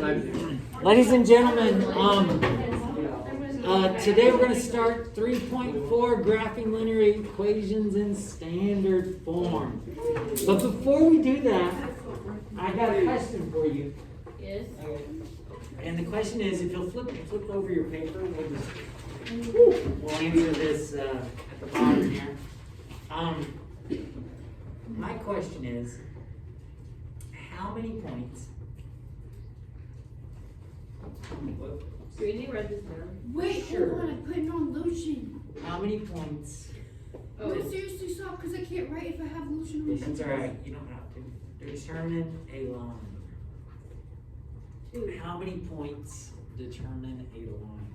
Ladies and gentlemen, today we're going to start 3.4 graphing linear equations in standard form. But before we do that, I got a question for you. Yes. And the question is, if you'll flip over your paper, we'll answer this at the bottom here. My question is, how many points? Do we need to write this down? Wait, Sure. hold on, I'm putting on lotion. How many points? Oh, No, seriously, stop, because I can't write if I have lotion on. That's alright, you don't have to. Determine a line. two. How many points determine a line?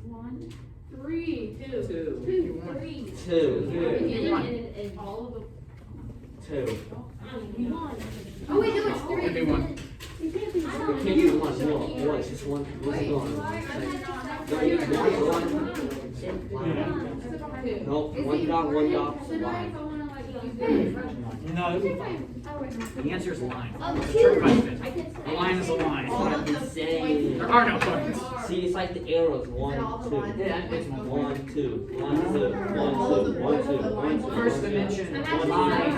1, 3, 2. 2, 3, Two. And all of them. Two. 1. Oh wait, no, it's 3. Give me one. You can't be You can't do one. One. Just one. What's it going on? Nope. One dot. One dot. Line. No, The The answer is line. Oh, It's a two. trick question. I can A line is a line. There are no points. See, it's like the arrows. 1, 2. Yeah, it's one. 1, 2. 1, 2. 1, 2. 1, 2. 1, 2. First dimension, one line.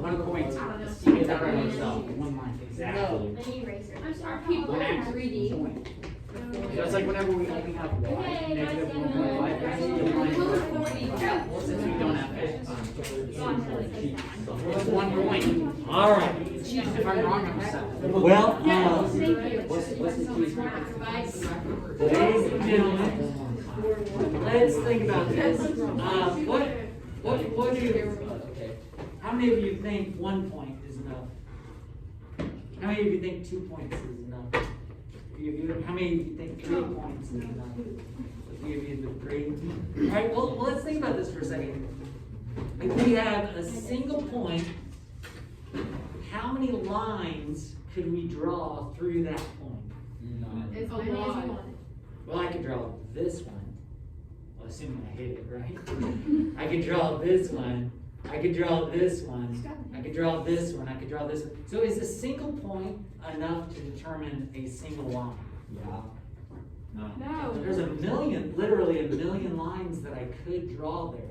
One point. You get that right yourself. One line. Exactly. I'm sorry, people are 3D. That's like whenever we only have y, negative 1.5, that's the line. Since we don't have x. It's 1 point. alright. If I'm wrong, I'm set. Well, What's the key? ladies and gentlemen, let's think about this. What do you, how many of you think 1 point is enough? How many of you think 2 points is enough? How many of you think 3 points is enough? A few of you think 3. Alright, well, let's think about this for a second. If we have a single point, how many lines could we draw through that point? It's a lot. Well, I could draw this one. Well, assuming I hit it, right? I could draw this one. I could draw this one. I could draw this one. I could draw this one. So is a single point enough to determine a single line? Yeah. No. There's literally a million lines that I could draw there.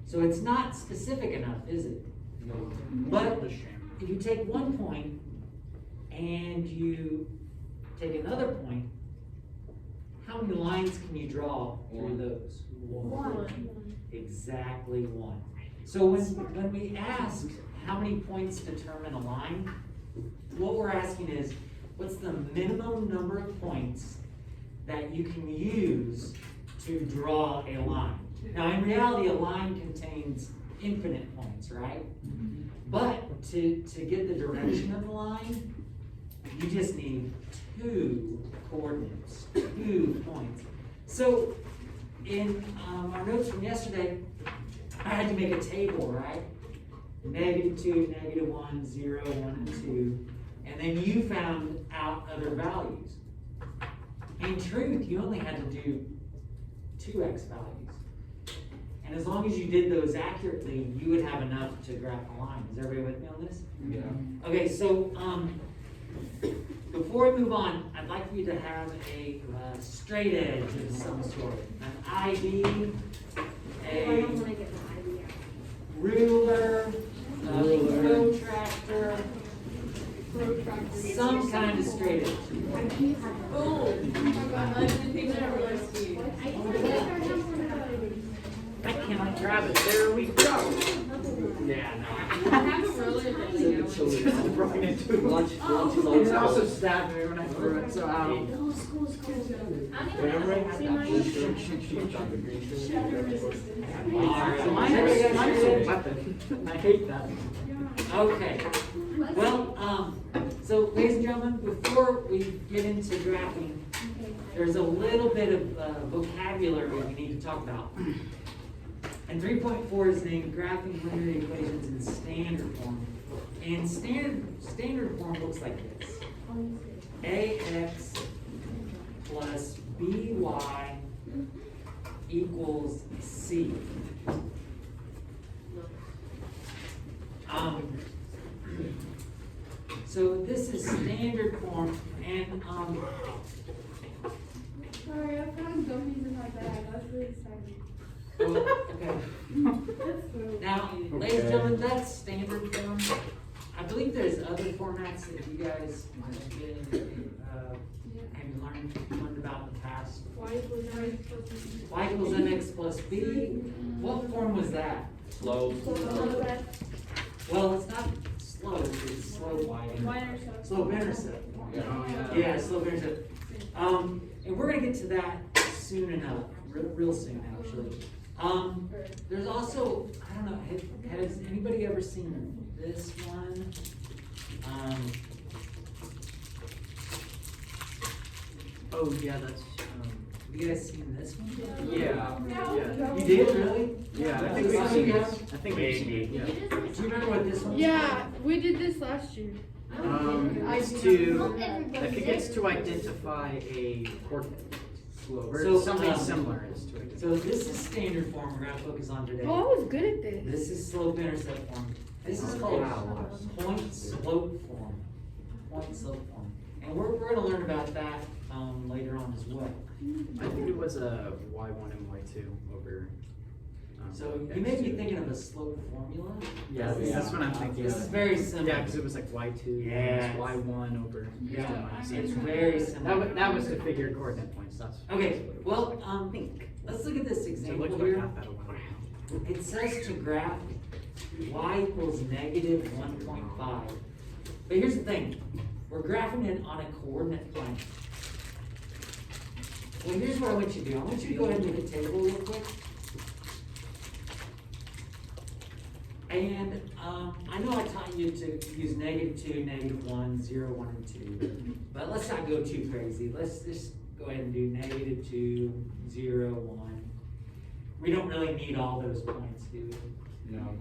So it's not specific enough, is it? No. But if you take 1 point and you take another point, how many lines can you draw through those? 1. Exactly 1. So when we ask how many points determine a line, what we're asking is, what's the minimum number of points that you can use to draw a line? Now, in reality, a line contains infinite points, right? But to get the direction of the line, you just need 2 coordinates, 2 points. So in our notes from yesterday, I had to make a table, right? -2, -1, 0, 1, 2. And then you found out other values. In truth, you only had to do 2x values. And as long as you did those accurately, you would have enough to graph a line. Is everybody with me on this? Yeah. Okay, so before we move on, I'd like for you to have a straight edge of some sort. An ID, a ruler, a protractor, some kind of straight edge. I cannot grab it. There we go. Yeah, no. Lunch It lunch. also stabbed me when I threw it, so Remember I had that blue shirt? Alright. mine's a weapon. I hate that. Okay. Well, so ladies and gentlemen, before we get into graphing, there's a little bit of vocabulary we need to talk about. And 3.4 is named Graphing Linear Equations in Standard Form. And standard form looks like this. AX plus BY equals C. So this is standard form. And, Sorry, I found gummies in my bag. I was really excited. okay. That's so. Now, ladies and gentlemen, that's standard form. I believe there's other formats that you guys have been, learned about in the past. Y equals M plus B. Y equals mx plus b. What form was that? Slow. Well, it's not slope, it's slope. Y-intercept. Slope intercept. Oh, Yeah, slope intercept. And we're gonna get to that soon enough, real soon, actually. There's also, I don't know, has anybody ever seen this one? Oh, yeah, that's, Have you guys seen this one? yeah, yeah. You did, really? Yeah, I think Does we've some seen of you this. I think we've seen it, yeah. Do you remember what this one was? Yeah, we did this last year. It's to, I think it's to identify a coordinate. Or So, something similar is to it. So this is standard form we're gonna focus on today. Oh, I was good at this. This is slope intercept form. This is called point slope form. Point slope form. And we're gonna learn about that, later on as well. I think it was a Y1 and Y2 over. So you may be thinking of a slope formula. Yeah, that's what I'm thinking. This is very similar. Yeah, because it was like Y2, Yes. Y1 over. Yeah, minus it's X. very similar. That was to figure coordinate points, that's. Okay, well, let's look at this So it example looks like here. half out of one. It says to graph y equals negative 1.5. But here's the thing, we're graphing it on a coordinate plane. Well, here's what I want you to do. I want you to go ahead and make a table real quick. And I know I taught you to use -2, -1, 0, 1, and 2. But let's not go too crazy. Let's just go ahead and do -2, 0, 1. We don't really need all those points, do we? No.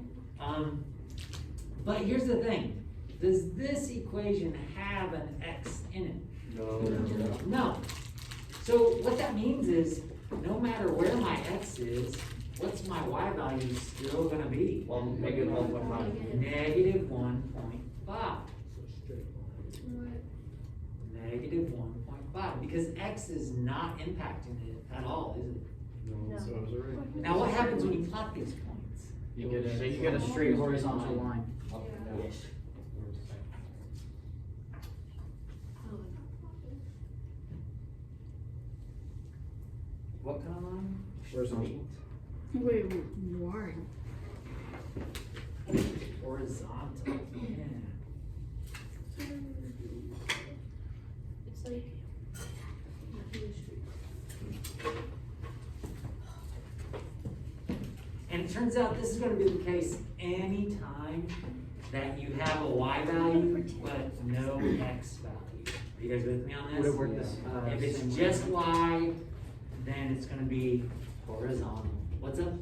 But here's the thing. Does this equation have an x in it? No. No. So what that means is, no matter where my x is, what's my y value still gonna be? Negative 1.5. Negative 1.5. Negative 1.5, because x is not impacting it at all, is it? No, so I was right. Now what happens when you plot these points? You get a straight horizontal line. Yes. What kind of line? Horizontal. Wait, why? Horizontal, yeah. It's like. And it turns out this is gonna be the case anytime that you have a y value, but no x value. Are you guys with me on Would this? it work this? If it's same way? just y, then it's gonna be horizontal. What's up?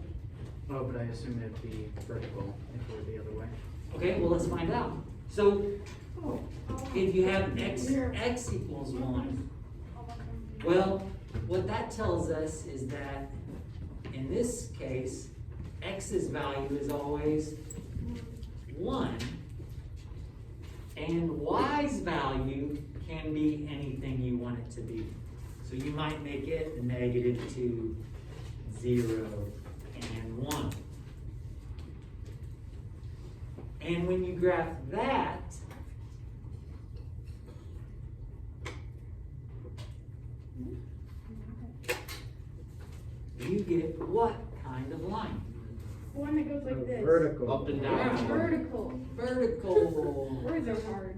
Oh, but I assume it'd be vertical if it were the other way. Okay, well, let's find out. So, if you have x equals 1, well, what that tells us is that, in this case, x's value is always 1, and y's value can be anything you want it to be. So you might make it -2, 0, and 1. And when you graph that, you get what kind of line? One that goes like this. Vertical. Up and down. Yeah. Vertical. Vertical. Words are hard.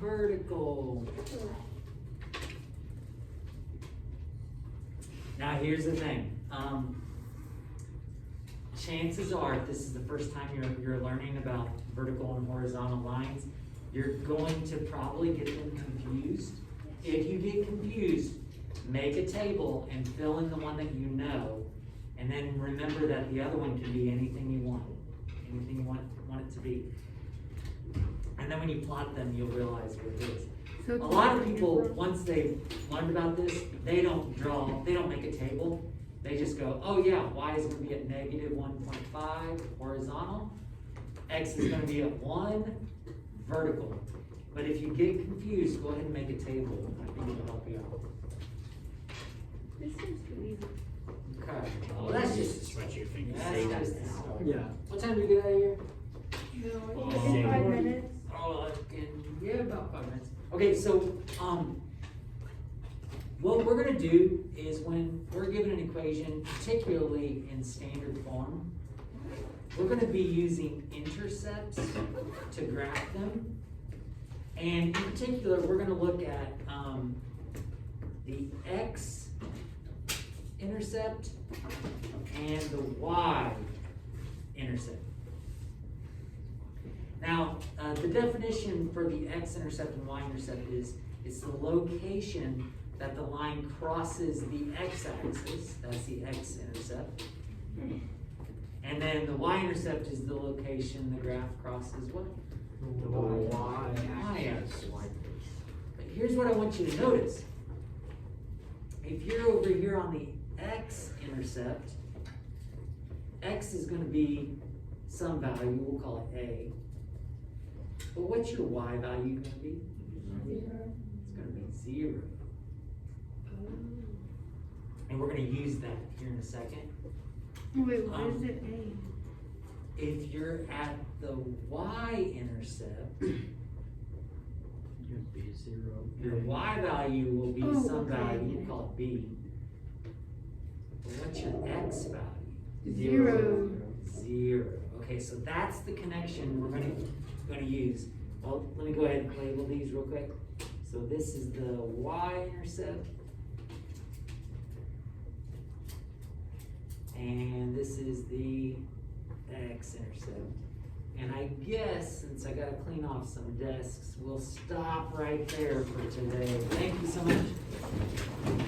Vertical. Now here's the thing. Chances are, if this is the first time you're learning about vertical and horizontal lines, you're going to probably get them confused. If you get confused, make a table and fill in the one that you know, and then remember that the other one can be anything you want it to be. And then when you plot them, you'll realize what it is. So A lot of people, once they've learned about this, they don't make a table. They just go, oh yeah, y is gonna be at -1.5 horizontal, X is gonna be at 1 vertical. But if you get confused, go ahead and make a table. I think it'll help you out. This seems too easy. Okay. Well, that's just, Stretch your fingers. that's just the start. Yeah. What time do you get out of here? No, it's in 5 minutes. Oh, yeah, about 5 minutes. Okay, so, what we're gonna do is when we're given an equation, particularly in standard form, we're gonna be using intercepts to graph them. And in particular, we're gonna look at, the X intercept and the Y intercept. Now, the definition for the X-intercept and Y-intercept is it's the location that the line crosses the X-axis, that's the X-intercept. And then the Y-intercept is the location the graph crosses what? The Y-axis. But here's what I want you to notice. If you're over here on the X-intercept, X is gonna be some value, we'll call it A. But what's your Y value gonna be? 0. It's gonna be 0. And we're gonna use that here in a second. Wait, what is it A? If you're at the Y-intercept, It'd be 0. your Y value will be Oh, some okay. value, we'll call it B. But what's your X value? 0. 0. Okay, so that's the connection we're gonna use. Well, let me go ahead and label these real quick. So this is the Y-intercept. And this is the X-intercept. And I guess, since I gotta clean off some desks, we'll stop right there for today. Thank you so much.